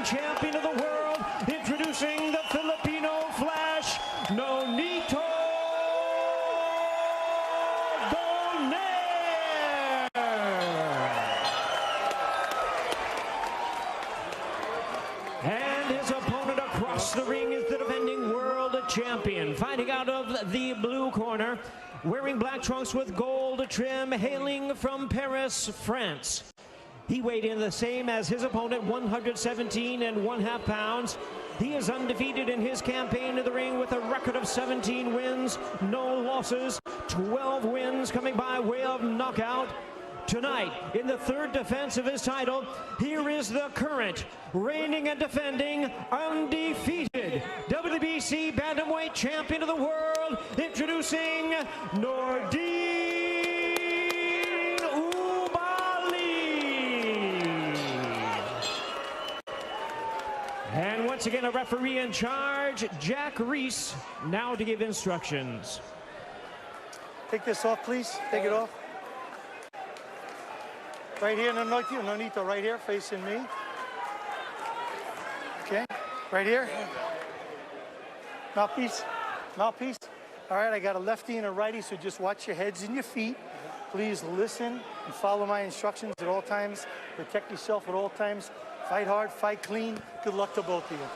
champion of the world, introducing the Filipino Flash, Nonito. Donaire. And his opponent across the ring is the defending world champion, fighting out of the blue corner, wearing black trunks with gold trim, hailing from Paris, France. He weighed in the same as his opponent, 117.5 pounds. He is undefeated in his campaign in the ring with a record of 17 wins, no losses, 12 wins coming by way of knockout. Tonight, in the third defense of his title, here is the current, reigning and defending, undefeated WBC Bantamweight Champion of the world, introducing Nordine Oubaali. And once again, a referee in charge, Jack Reese, now to give instructions. Take this off, please. Take it off. Right here, Nonito, right here, facing me. Okay, right here. Mouthpiece, mouthpiece. All right, I got a lefty and a righty, so just watch your heads and your feet. Please listen and follow my instructions at all times. Protect yourself at all times. Fight hard, fight clean. Good luck to both of you.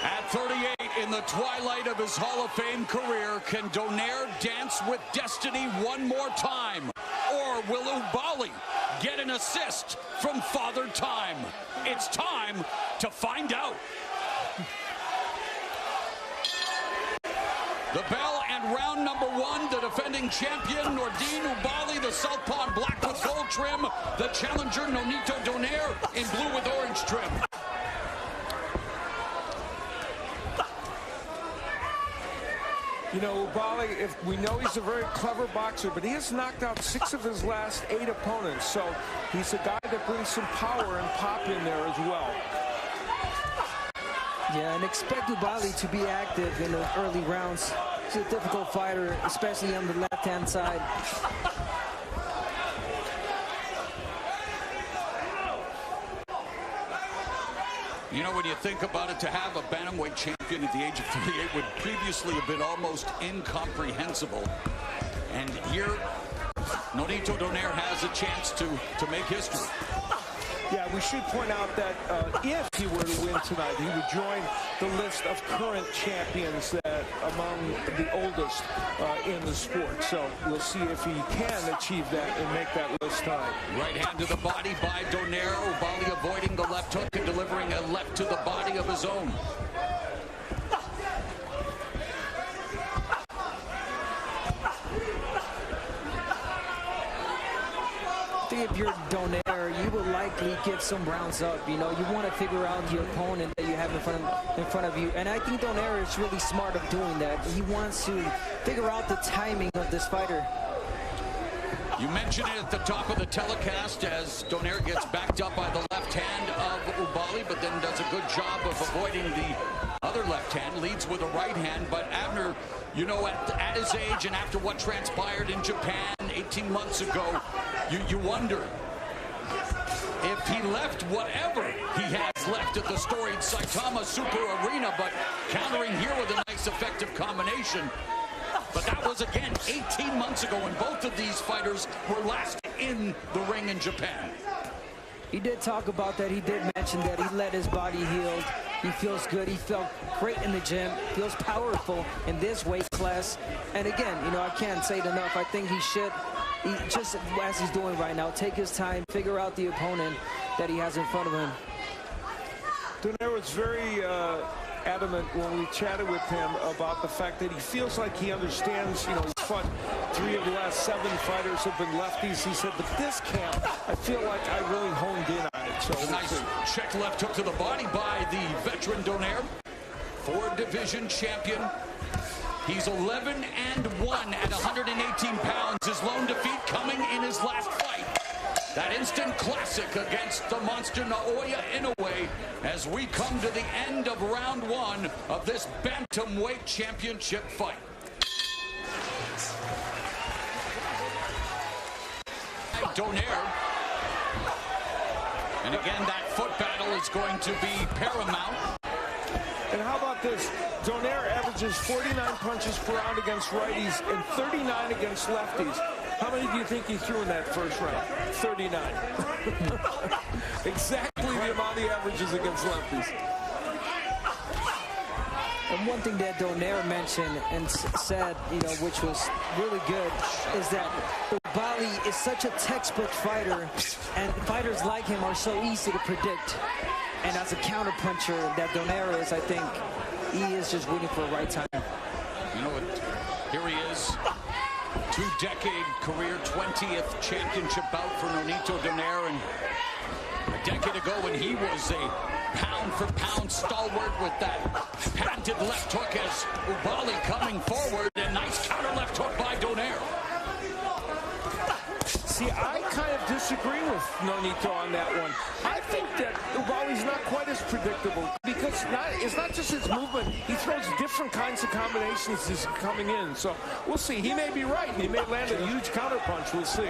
At 38, in the twilight of his Hall of Fame career, can Donaire dance with destiny one more time? Or will Oubaali get an assist from Father Time? It's time to find out. The bell and round number one, the defending champion, Nordine Oubaali, the southpaw in black with gold trim, the challenger, Nonito Donaire, in blue with orange trim. You know, Oubaali, if we know he's a very clever boxer, but he has knocked out 6 of his last 8 opponents. So he's a guy that brings some power and pop in there as well. Yeah, and expect Oubaali to be active in the early rounds. He's a difficult fighter, especially on the left-hand side. You know, when you think about it, to have a bantamweight champion at the age of 38 would previously have been almost incomprehensible. And here, Nonito Donaire has a chance to make history. Yeah, we should point out that if he were to win tonight, he would join the list of current champions that among the oldest in the sport. So we'll see if he can achieve that and make that list tonight. Right hand to the body by Donaire. Oubaali avoiding the left hook and delivering a left to the body of his own. If you're Donaire, you will likely give some rounds up. You know, you want to figure out the opponent that you have in front of you. And I think Donaire is really smart of doing that. He wants to figure out the timing of this fighter. You mentioned it at the top of the telecast as Donaire gets backed up by the left hand of Oubaali, but then does a good job of avoiding the other left hand, leads with a right hand. But Abner, you know, at his age and after what transpired in Japan 18 months ago, you wonder if he left whatever he has left at the storied Saitama Super Arena, but countering here with a nice effective combination. But that was, again, 18 months ago, and both of these fighters were last in the ring in Japan. He did talk about that. He did mention that he let his body heal. He feels good. He felt great in the gym. Feels powerful in this weight class. And again, you know, I can't say it enough. I think he should, just as he's doing right now, take his time, figure out the opponent that he has in front of him. Donaire was very adamant when we chatted with him about the fact that he feels like he understands, you know, he's fought 3 of the last 7 fighters have been lefties. He said, but this camp, I feel like I really honed in on it. So nice check left hook to the body by the veteran Donaire, 4 division champion. He's 11-1 at 118 pounds. His lone defeat coming in his last fight. That instant classic against the monster Naoya Inoue as we come to the end of round 1 of this bantamweight championship fight. Donaire And again, that foot battle is going to be paramount. And how about this? Donaire averages 49 punches per round against righties and 39 against lefties. How many do you think he threw in that first round? 39. Exactly the amount he averages against lefties. And one thing that Donaire mentioned and said, which was really good, is that Oubaali is such a textbook fighter, and fighters like him are so easy to predict. And as a counterpuncher that Donaire is, I think he is just waiting for the right time. You know what? Here he is. 2-decade career, 20th championship bout for Nonito Donaire. And a decade ago when he was a pound-for-pound stalwart with that patented left hook as Oubaali coming forward. And nice counter left hook by Donaire. See, I kind of disagree with Nonito on that one. I think that Oubaali's not quite as predictable because it's not just his movement. He throws different kinds of combinations as he's coming in. So we'll see. He may be right. He may land a huge counter punch. We'll see.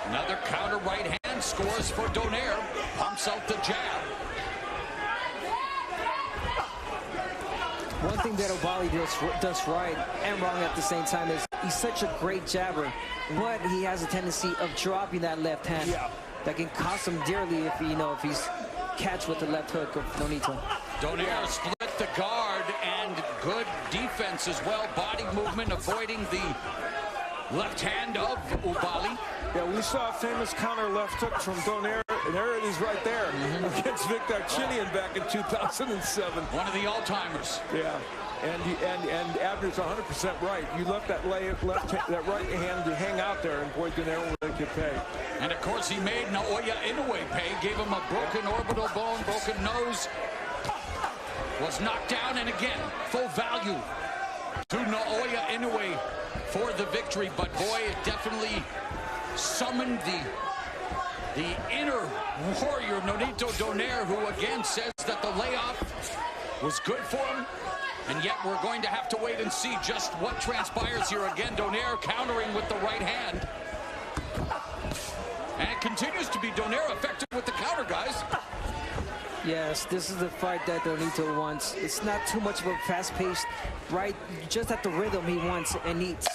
Another counter right hand scores for Donaire. Pumps out the jab. One thing that Oubaali does right and wrong at the same time is he's such a great jabber, but he has a tendency of dropping that left hand. Yeah. That can cost him dearly if he's catch with the left hook of Nonito. Donaire split the guard and good defense as well. Body movement, avoiding the left hand of Oubaali. Yeah, we saw a famous counter left hook from Donaire, and there it is right there against Victor Chinian back in 2007. One of the all-timers. Yeah, and Abner's 100% right. You left that right hand to hang out there, and boy, Donaire will make you pay. And of course, he made Naoya Inoue pay. Gave him a broken orbital bone, broken nose. Was knocked down, and again, full value to Naoya Inoue for the victory. But boy, it definitely summoned the inner warrior, Nonito Donaire, who again says that the layoff was good for him. And yet we're going to have to wait and see just what transpires here. Again, Donaire countering with the right hand. And it continues to be Donaire effective with the counter, guys. Yes, this is the fight that Nonito wants. It's not too much of a fast-paced, right? Just at the rhythm he wants and needs.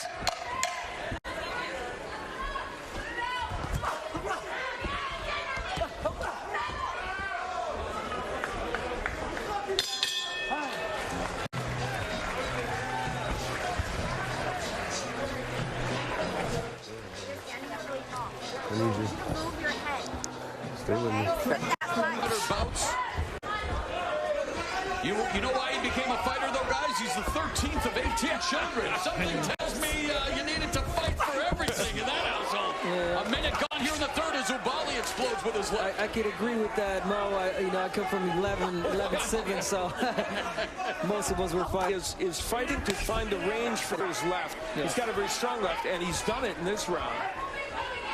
Move your head. Stay with me. Bouts. You know why he became a fighter, though, guys? He's the 13th of 18 children. Something tells me you needed to fight for everything in that household. Yeah. A minute gone here in the third as Oubaali explodes with his left. I could agree with that, Mo. I come from 11 siblings, so most of us were fighting. Is fighting to find the range for his left. Yeah. He's got a very strong left, and he's done it in this round.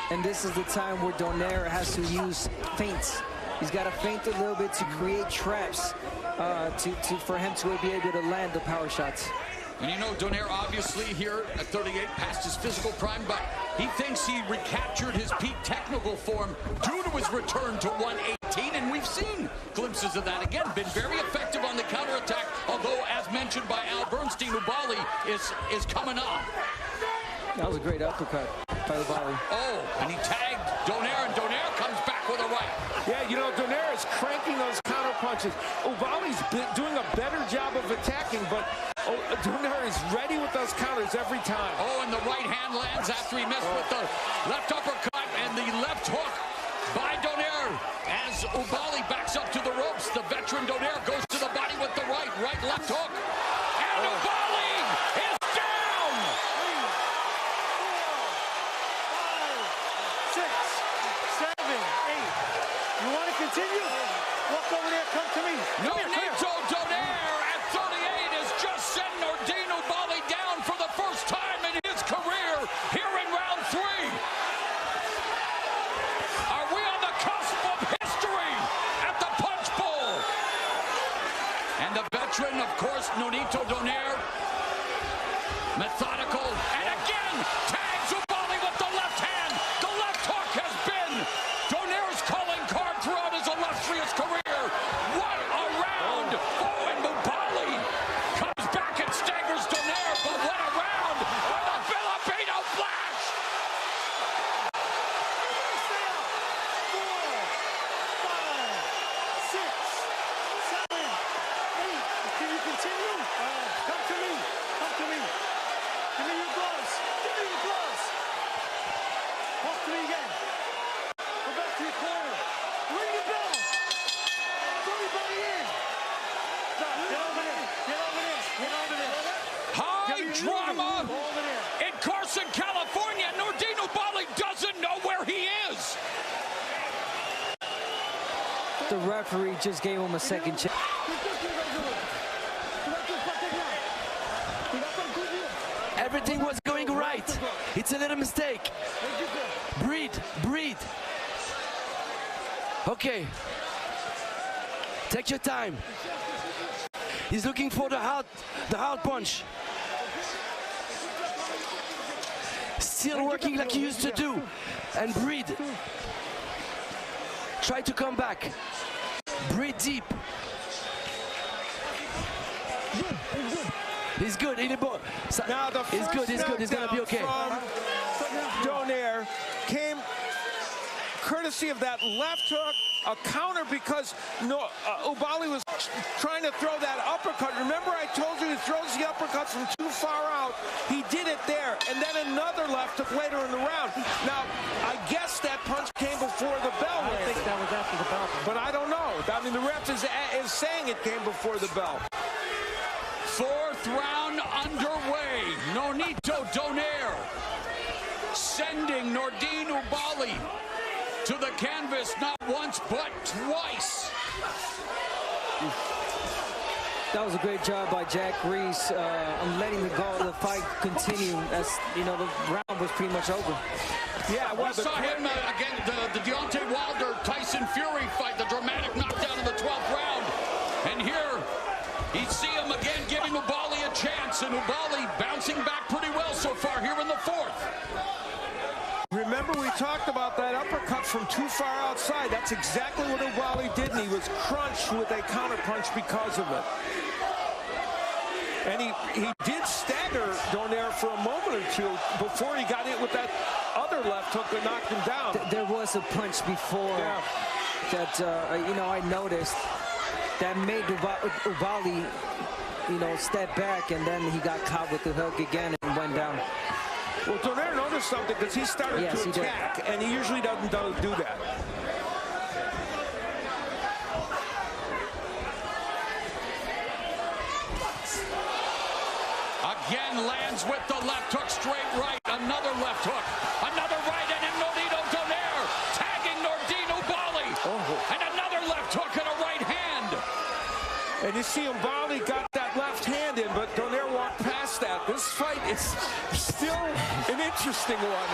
And this is the time where Donaire has to use feints. He's got to feint a little bit to create traps for him to be able to land the power shots. And you know, Donaire obviously here at 38 past his physical prime, but he thinks he recaptured his peak technical form due to his return to 118, and we've seen glimpses of that again. Been very effective on the counterattack, although, as mentioned by Al Bernstein, Oubaali is coming on. That was a great uppercut by Oubaali. Oh, and he tagged Donaire, and Donaire comes back with a right. Yeah, you know, Donaire is cranking those counter punches. Oubaali's doing a better job of attacking, but Donaire is ready with those counters every time. Oh, and the right hand lands after he missed with the left uppercut and the left hook by Donaire. As Oubaali backs up to the ropes, the veteran Donaire goes to the body with the right left hook. And Oubaali is down! 5, 6, 7, 8. You want to continue? Walk over there, come to me. Nonito Donaire at 38 has just sent Nordine Oubaali down for the first time in his career here in round 3. Are we on the cusp of history at the Punch Bowl? And the veteran, of course, Nonito Donaire, methodical, and again tags Oubaali with the left hand. The left hook has been The referee just gave him a second chance. Everything was going right. It's a little mistake. Breathe, breathe. Okay. Take your time. He's looking for the hard punch. Still working like he used to do. And breathe. Try to come back. Breathe deep. He's good. Now the he's good. He's good. He's gonna be okay. Donaire came courtesy of that left hook, a counter because Oubaali was trying to throw that uppercut. Remember I told you he throws the uppercuts from too far out. He did it there, and then another left hook later in the round. Now, I guess that punch came before the bell. I think that was after the bell. But I don't know. I mean, the ref is saying it came before the bell. Fourth round underway. Nonito Donaire sending Nordine Oubaali to the canvas not once but twice. That was a great job by Jack Reese on letting the fight continue, as you know, the round was pretty much over. Yeah, we saw him again, the Deontay Wilder-Tyson Fury fight, the dramatic knockdown in the 12th round. And here, you see him again giving Oubaali a chance, and Oubaali bouncing back pretty well so far here in the 4th. Remember we talked about that uppercut from too far outside. That's exactly what Oubaali did, and he was crunched with a counterpunch because of it. And he did stagger Donaire for a moment or two before he got hit with that other left hook that knocked him down. There was a punch before that, you know, I noticed that made Oubaali, you know, step back, and then he got caught with the hook again and went down. Well, Donaire noticed something because he started to attack, and he usually doesn't do that. Again lands with the left hook, straight right, another left hook, another right, and then Nonito Donaire tagging Nordine Oubaali, and another left hook and a right hand. And you see Oubaali got that left hand in, but Donaire walked past that. This fight is still an interesting one.